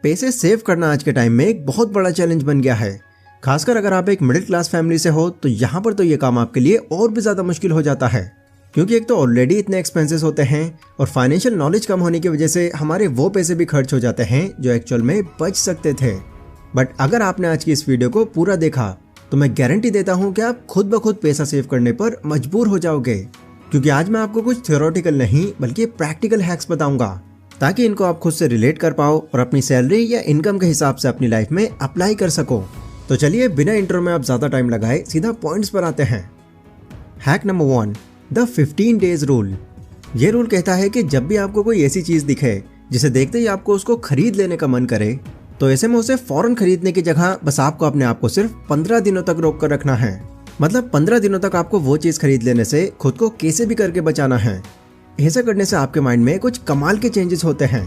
पैसे सेव करना आज के टाइम में एक बहुत बड़ा चैलेंज बन गया है। खासकर अगर आप एक मिडिल क्लास फैमिली से हो तो यहाँ पर तो ये काम आपके लिए और भी ज़्यादा मुश्किल हो जाता है, क्योंकि एक तो ऑलरेडी इतने एक्सपेंसेस होते हैं और फाइनेंशियल नॉलेज कम होने की वजह से हमारे वो पैसे भी खर्च हो जाते हैं जो एक्चुअल में बच सकते थे। बट अगर आपने आज की इस वीडियो को पूरा देखा तो मैं गारंटी देता हूँ कि आप खुद ब खुद पैसा सेव करने पर मजबूर हो जाओगे, क्योंकि आज मैं आपको कुछ थ्योरेटिकल नहीं बल्कि प्रैक्टिकल हैक्स बताऊंगा ताकि इनको आप खुद से रिलेट कर पाओ और अपनी सैलरी या इनकम के हिसाब से अपनी लाइफ में अप्लाई कर सको। तो चलिए बिना इंट्रो में आप ज़्यादा टाइम लगाए सीधा पॉइंट्स पर आते हैं। Hack number 1, the 15 days rule. ये रूल कहता है कि जब भी आपको कोई ऐसी चीज़ दिखे जिसे देखते ही आपको उसको खरीद लेने का मन करे, तो ऐसे में उसे फौरन खरीदने की जगह बस आपको अपने आप को सिर्फ 15 दिनों तक रोक कर रखना है। मतलब 15 दिनों तक आपको वो चीज़ खरीद लेने से खुद को कैसे भी करके बचाना है। ऐसा करने से आपके माइंड में कुछ कमाल के चेंजेस होते हैं।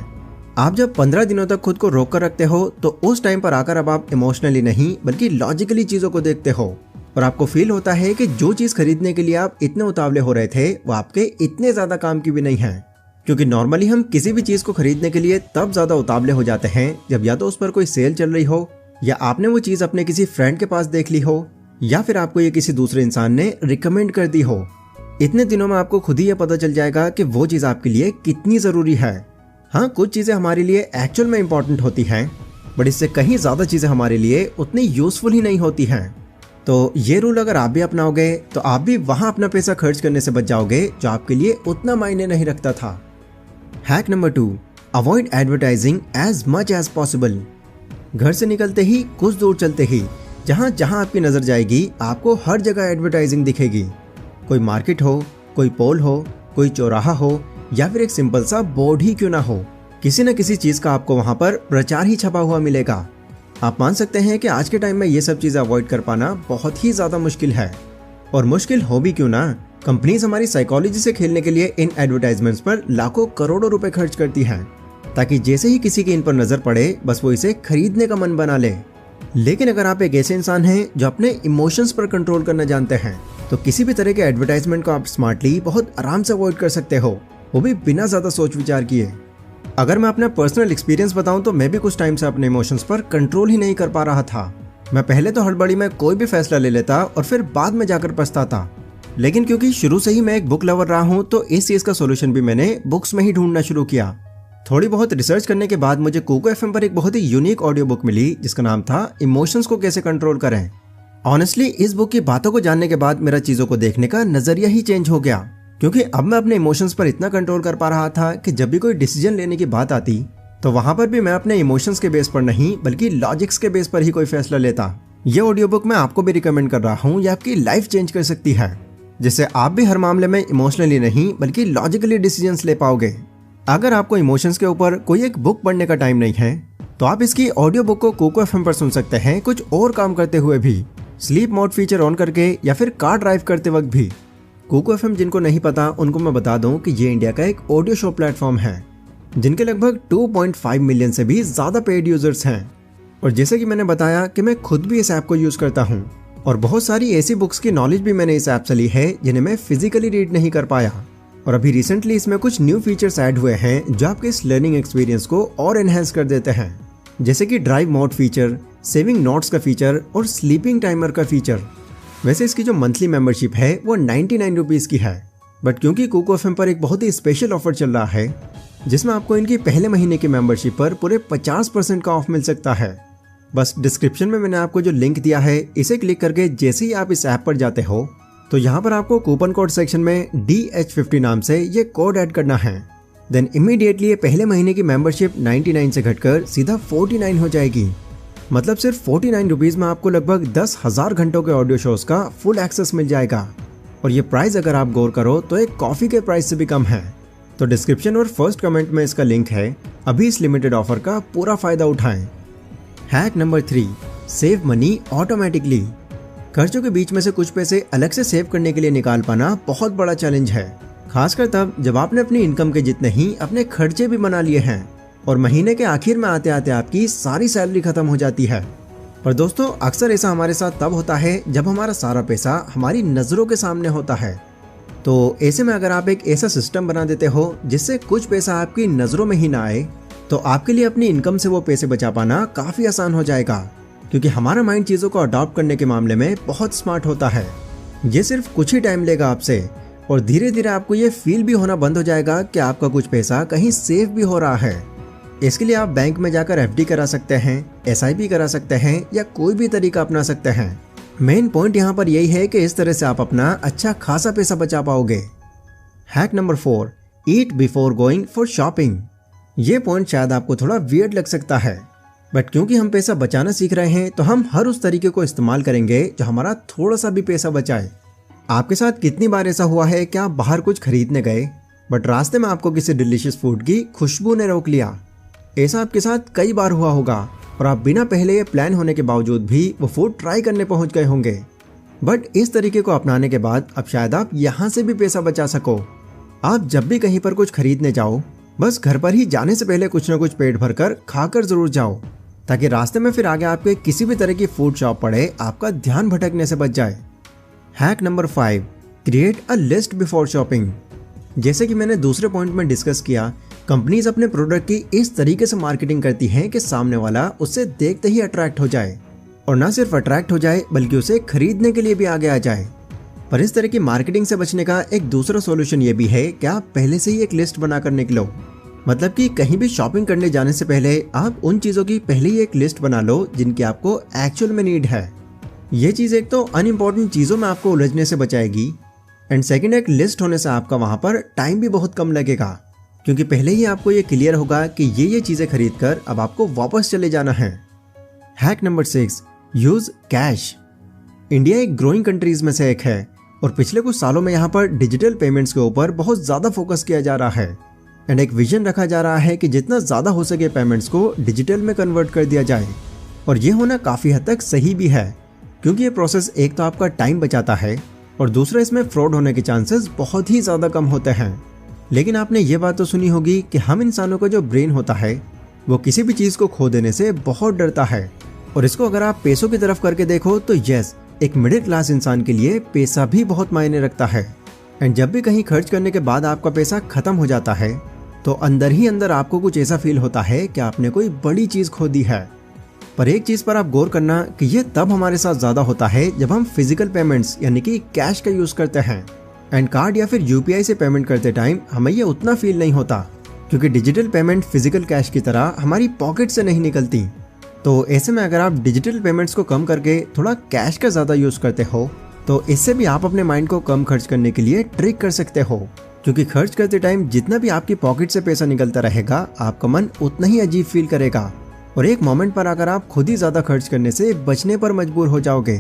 आप जब 15 दिनों तक खुद को रोक कर रखते हो तो उस टाइम पर आकर अब आप इमोशनली नहीं बल्कि लॉजिकली चीज़ों को देखते हो और आपको फील होता है कि जो चीज़ खरीदने के लिए आप इतने उतावले हो रहे थे वो आपके इतने ज़्यादा काम की भी नहीं है। क्योंकि नॉर्मली हम किसी भी चीज़ को खरीदने के लिए तब ज़्यादा उतावले हो जाते हैं जब या तो उस पर कोई सेल चल रही हो, या आपने वो चीज़ अपने किसी फ्रेंड के पास देख ली हो, या फिर आपको ये किसी दूसरे इंसान ने रिकमेंड कर दी हो। इतने दिनों में आपको खुद ही ये पता चल जाएगा कि वो चीज़ आपके लिए कितनी ज़रूरी है। हाँ, कुछ चीज़ें हमारे लिए एक्चुअल में इम्पॉर्टेंट होती हैं, बट इससे कहीं ज़्यादा चीज़ें हमारे लिए उतनी यूज़फुल ही नहीं होती हैं। तो ये रूल अगर आप भी अपनाओगे तो आप भी वहाँ अपना पैसा खर्च करने से बच जाओगे जो आपके लिए उतना मायने नहीं रखता था। Hack number 2, avoid advertising as much as possible. घर से निकलते ही कुछ दूर चलते ही जहाँ जहाँ आपकी नज़र जाएगी आपको हर जगह एडवर्टाइजिंग दिखेगी। कोई मार्केट हो, कोई पोल हो, कोई चौराहा हो, या फिर एक सिंपल सा बोर्ड ही क्यों ना हो, किसी न किसी चीज़ का आपको वहाँ पर प्रचार ही छपा हुआ मिलेगा। आप मान सकते हैं कि आज के टाइम में ये सब चीज़ें अवॉइड कर पाना बहुत ही ज़्यादा मुश्किल है। और मुश्किल हो भी क्यों ना, कंपनीज हमारी साइकोलॉजी से खेलने के लिए इन एडवर्टाइजमेंट्स पर लाखों करोड़ों रुपए खर्च करती हैं, ताकि जैसे ही किसी की इन पर नज़र पड़े बस वो इसे खरीदने का मन बना ले। लेकिन अगर आप एक ऐसे इंसान हैं जो अपने इमोशंस पर कंट्रोल करना जानते हैं तो किसी भी तरह के एडवर्टाइजमेंट को आप स्मार्टली बहुत आराम से अवॉइड कर सकते हो, वो भी बिना ज़्यादा सोच विचार किए। अगर मैं अपना पर्सनल एक्सपीरियंस बताऊं तो मैं भी कुछ टाइम से अपने इमोशंस पर कंट्रोल ही नहीं कर पा रहा था। मैं पहले तो हड़बड़ी में कोई भी फैसला ले लेता और फिर बाद में जाकर पछताता। लेकिन क्योंकि शुरू से ही मैं एक बुक लवर रहा हूँ तो इस चीज़ का सोल्यूशन भी मैंने बुक्स में ही ढूंढना शुरू किया। थोड़ी बहुत रिसर्च करने के बाद मुझे कोको एफएम पर एक बहुत ही यूनिक ऑडियो बुक मिली जिसका नाम था इमोशंस को कैसे कंट्रोल करें। ऑनेस्टली इस बुक की बातों को जानने के बाद मेरा चीज़ों को देखने का नज़रिया ही चेंज हो गया, क्योंकि अब मैं अपने इमोशंस पर इतना कंट्रोल कर पा रहा था कि जब भी कोई डिसीजन लेने की बात आती तो वहाँ पर भी मैं अपने इमोशंस के बेस पर नहीं बल्कि लॉजिक्स के बेस पर ही कोई फैसला लेता। ये ऑडियो बुक मैं आपको भी रिकमेंड कर रहा हूँ, ये आपकी लाइफ चेंज कर सकती है, जिससे आप भी हर मामले में इमोशनली नहीं बल्कि लॉजिकली डिसीजंस ले पाओगे। अगर आपको इमोशंस के ऊपर कोई एक बुक पढ़ने का टाइम नहीं है तो आप इसकी ऑडियो बुक को कोको एफएम पर सुन सकते हैं, कुछ और काम करते हुए भी, स्लीप मोड फीचर ऑन करके या फिर कार ड्राइव करते वक्त भी। कोको एफएम जिनको नहीं पता उनको मैं बता दूं कि ये इंडिया का एक ऑडियो शो प्लेटफॉर्म है जिनके लगभग 2.5 मिलियन से भी ज़्यादा पेड यूजर्स हैं। और जैसे कि मैंने बताया कि मैं खुद भी इस ऐप को यूज़ करता हूँ और बहुत सारी ऐसी बुक्स की नॉलेज भी मैंने इस ऐप से ली है जिन्हें मैं फिजिकली रीड नहीं कर पाया। और अभी रिसेंटली इसमें कुछ न्यू फीचर्स ऐड हुए हैं जो आपके इस लर्निंग एक्सपीरियंस को और एनहेंस कर देते हैं, जैसे कि drive mode feature, saving notes का फीचर और स्लीपिंग टाइमर का फीचर। वैसे इसकी जो मंथली मेंबरशिप है वो 99 रुपीज़ की है, बट क्योंकि कोको एफएम पर एक बहुत ही स्पेशल ऑफर चल रहा है जिसमें आपको इनकी पहले महीने की मेंबरशिप पर पूरे 50% का ऑफ मिल सकता है। बस डिस्क्रिप्शन में मैंने आपको जो लिंक दिया है इसे क्लिक करके जैसे ही आप इस ऐप पर जाते हो तो यहाँ पर आपको कूपन कोड सेक्शन में DH50 नाम से ये कोड ऐड करना है। देन इमीडिएटली ये पहले महीने की मेंबरशिप 99 से घटकर सीधा 49 हो जाएगी। मतलब सिर्फ 49 रुपीज़ में आपको लगभग 10,000 घंटों के ऑडियो शोज का फुल एक्सेस मिल जाएगा। और ये प्राइस अगर आप गौर करो तो एक कॉफ़ी के प्राइस से भी कम है। तो डिस्क्रिप्शन और फर्स्ट कमेंट में इसका लिंक है, अभी इस लिमिटेड ऑफर का पूरा फ़ायदा उठाएं। Hack number 3, save money automatically. खर्चों के बीच में से कुछ पैसे अलग से सेव करने के लिए निकाल पाना बहुत बड़ा चैलेंज है, खासकर तब जब आपने अपनी इनकम के जितने ही अपने खर्चे भी बना लिए हैं और महीने के आखिर में आते आते आपकी सारी सैलरी खत्म हो जाती है। और दोस्तों अक्सर ऐसा हमारे साथ तब होता है जब हमारा सारा पैसा हमारी नज़रों के सामने होता है। तो ऐसे में अगर आप एक ऐसा सिस्टम बना देते हो जिससे कुछ पैसा आपकी नज़रों में ही ना आए तो आपके लिए अपनी इनकम से वो पैसे बचा पाना काफ़ी आसान हो जाएगा, क्योंकि हमारा माइंड चीज़ों को अडॉप्ट करने के मामले में बहुत स्मार्ट होता है। ये सिर्फ कुछ ही टाइम लेगा आपसे, और धीरे धीरे आपको ये फील भी होना बंद हो जाएगा कि आपका कुछ पैसा कहीं सेव भी हो रहा है। इसके लिए आप बैंक में जाकर FD करा सकते हैं, SIP करा सकते हैं, या कोई भी तरीका अपना सकते हैं। मेन पॉइंट यहाँ पर यही है कि इस तरह से आप अपना अच्छा खासा पैसा बचा पाओगे। Hack number 4, eat before going for shopping. ये पॉइंट शायद आपको थोड़ा वियर्ड लग सकता है, बट क्योंकि हम पैसा बचाना सीख रहे हैं तो हम हर उस तरीके को इस्तेमाल करेंगे जो हमारा थोड़ा सा भी पैसा बचाए। आपके साथ कितनी बार ऐसा हुआ है कि आप बाहर कुछ खरीदने गए, बट रास्ते में आपको किसी डिलीशियस फूड की खुशबू ने रोक लिया। ऐसा आपके साथ कई बार हुआ होगा, और आप बिना पहले प्लान होने के बावजूद भी वो फूड ट्राई करने पहुंच गए होंगे। बट इस तरीके को अपनाने के बाद अब शायद आप यहाँ से भी पैसा बचा सको। आप जब भी कहीं पर कुछ खरीदने जाओ, बस घर पर ही जाने से पहले कुछ ना कुछ पेट भरकर खाकर जरूर जाओ, ताकि रास्ते में फिर आगे आपके किसी भी तरह की फूड शॉप पड़े आपका ध्यान भटकने से बच जाए। Hack number 5, create a list before shopping. जैसे कि मैंने दूसरे पॉइंट में डिस्कस किया, कंपनीज अपने प्रोडक्ट की इस तरीके से मार्केटिंग करती हैं कि सामने वाला उससे देखते ही अट्रैक्ट हो जाए, और ना सिर्फ अट्रैक्ट हो जाए बल्कि उसे खरीदने के लिए भी आगे आ जाए। पर इस तरह की मार्केटिंग से बचने का एक दूसरा सॉल्यूशन ये भी है कि आप पहले से ही एक लिस्ट बनाकर निकलो। मतलब कि कहीं भी शॉपिंग करने जाने से पहले आप उन चीज़ों की पहले ही एक लिस्ट बना लो जिनकी आपको एक्चुअल में नीड है। ये चीज़ एक तो अनइम्पॉर्टेंट चीज़ों में आपको उलझने से बचाएगी, एंड सेकेंड एक लिस्ट होने से आपका वहाँ पर टाइम भी बहुत कम लगेगा, क्योंकि पहले ही आपको ये क्लियर होगा कि ये चीज़ें खरीद कर अब आपको वापस चले जाना है। Hack number 6, use cash. India एक ग्रोइंग कंट्रीज में से एक है, और पिछले कुछ सालों में यहाँ पर डिजिटल पेमेंट्स के ऊपर बहुत ज़्यादा फोकस किया जा रहा है, एंड एक विजन रखा जा रहा है कि जितना ज़्यादा हो सके पेमेंट्स को डिजिटल में कन्वर्ट कर दिया जाए। और ये होना काफ़ी हद तक सही भी है, क्योंकि ये प्रोसेस एक तो आपका टाइम बचाता है, और दूसरा इसमें फ्रॉड होने के चांसेस बहुत ही ज़्यादा कम होते हैं। लेकिन आपने ये बात तो सुनी होगी कि हम इंसानों का जो ब्रेन होता है वो किसी भी चीज़ को खो देने से बहुत डरता है, और इसको अगर आप पैसों की तरफ करके देखो तो यस, एक मिडिल क्लास इंसान के लिए पैसा भी बहुत मायने रखता है। एंड जब भी कहीं खर्च करने के बाद आपका पैसा खत्म हो जाता है तो अंदर ही अंदर आपको कुछ ऐसा फील होता है कि आपने कोई बड़ी चीज़ खो दी है। पर एक चीज़ पर आप गौर करना कि ये तब हमारे साथ ज़्यादा होता है जब हम फिजिकल पेमेंट्स यानी कि कैश का यूज़ करते हैं, एंड कार्ड या फिर UPI से पेमेंट करते टाइम हमें ये उतना फील नहीं होता, क्योंकि डिजिटल पेमेंट फिजिकल कैश की तरह हमारी पॉकेट से नहीं निकलती। तो ऐसे में अगर आप डिजिटल पेमेंट्स को कम करके थोड़ा कैश का ज़्यादा यूज़ करते हो तो इससे भी आप अपने माइंड को कम खर्च करने के लिए ट्रिक कर सकते हो, क्योंकि खर्च करते टाइम जितना भी आपकी पॉकेट से पैसा निकलता रहेगा आपका मन उतना ही अजीब फील करेगा, और एक मोमेंट पर अगर आप खुद ही ज़्यादा खर्च करने से बचने पर मजबूर हो जाओगे।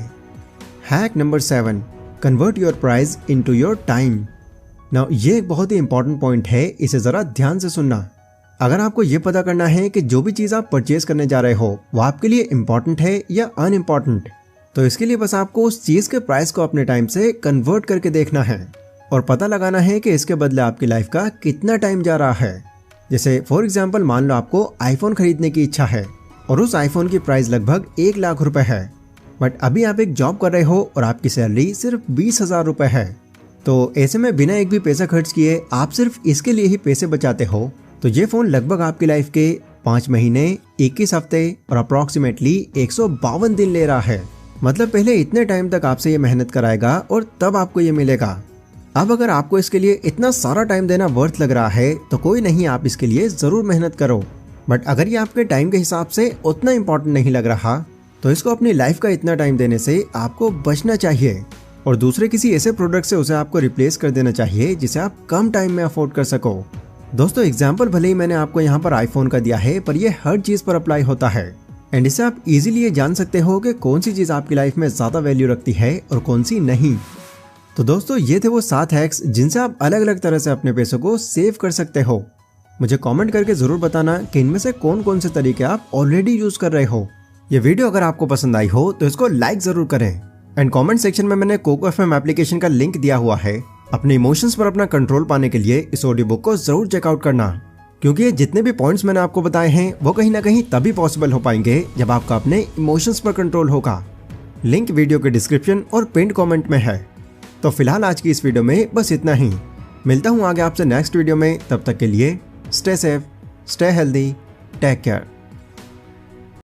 Hack number 7, convert your price into your time. Now ये एक बहुत ही इंपॉर्टेंट पॉइंट है, इसे ज़रा ध्यान से सुनना। अगर आपको ये पता करना है कि जो भी चीज़ आप परचेज करने जा रहे हो वो आपके लिए इम्पॉर्टेंट है या अनइम्पॉर्टेंट, तो इसके लिए बस आपको उस चीज़ के प्राइस को अपने टाइम से कन्वर्ट करके देखना है और पता लगाना है कि इसके बदले आपकी लाइफ का कितना टाइम जा रहा है। जैसे फॉर एग्जाम्पल मान लो आपको आईफोन खरीदने की इच्छा है और उस आईफोन की प्राइस लगभग 1 लाख रुपए है, बट अभी आप एक जॉब कर रहे हो और आपकी सैलरी सिर्फ 20,000 रुपए है। तो ऐसे में बिना एक भी पैसा खर्च किए आप सिर्फ इसके लिए ही पैसे बचाते हो, तो ये फ़ोन लगभग आपकी लाइफ के 5 महीने 21 हफ्ते और अप्रॉक्सीमेटली 152 दिन ले रहा है। मतलब पहले इतने टाइम तक आपसे ये मेहनत कराएगा और तब आपको ये मिलेगा। अब अगर आपको इसके लिए इतना सारा टाइम देना वर्थ लग रहा है तो कोई नहीं, आप इसके लिए ज़रूर मेहनत करो। बट अगर ये आपके टाइम के हिसाब से उतना इम्पोर्टेंट नहीं लग रहा तो इसको अपनी लाइफ का इतना टाइम देने से आपको बचना चाहिए और दूसरे किसी ऐसे प्रोडक्ट से उसे आपको रिप्लेस कर देना चाहिए जिसे आप कम टाइम में अफोर्ड कर सको। दोस्तों एग्जाम्पल भले ही मैंने आपको यहाँ पर आईफोन का दिया है, पर यह हर चीज़ पर अप्लाई होता है एंड इससे आप इजीली ये जान सकते हो कि कौन सी चीज़ आपकी लाइफ में ज़्यादा वैल्यू रखती है और कौन सी नहीं। तो दोस्तों ये थे वो 7 हैक्स जिनसे आप अलग अलग तरह से अपने पैसों को सेव कर सकते हो। मुझे कमेंट करके ज़रूर बताना कि इनमें से कौन कौन से तरीके आप ऑलरेडी यूज़ कर रहे हो। ये वीडियो अगर आपको पसंद आई हो तो इसको लाइक ज़रूर करें एंड कमेंट सेक्शन में मैंने कोको FM एप्लीकेशन का लिंक दिया हुआ है। अपने इमोशंस पर अपना कंट्रोल पाने के लिए इस ऑडियो बुक को ज़रूर चेकआउट करना, क्योंकि ये जितने भी पॉइंट्स मैंने आपको बताए हैं वो कहीं ना कहीं तभी पॉसिबल हो पाएंगे जब आपका अपने इमोशंस पर कंट्रोल होगा। लिंक वीडियो के डिस्क्रिप्शन और पिन कमेंट में है। तो फिलहाल आज की इस वीडियो में बस इतना ही। मिलता हूँ आगे आपसे नेक्स्ट वीडियो में, तब तक के लिए stay safe, stay healthy, take care.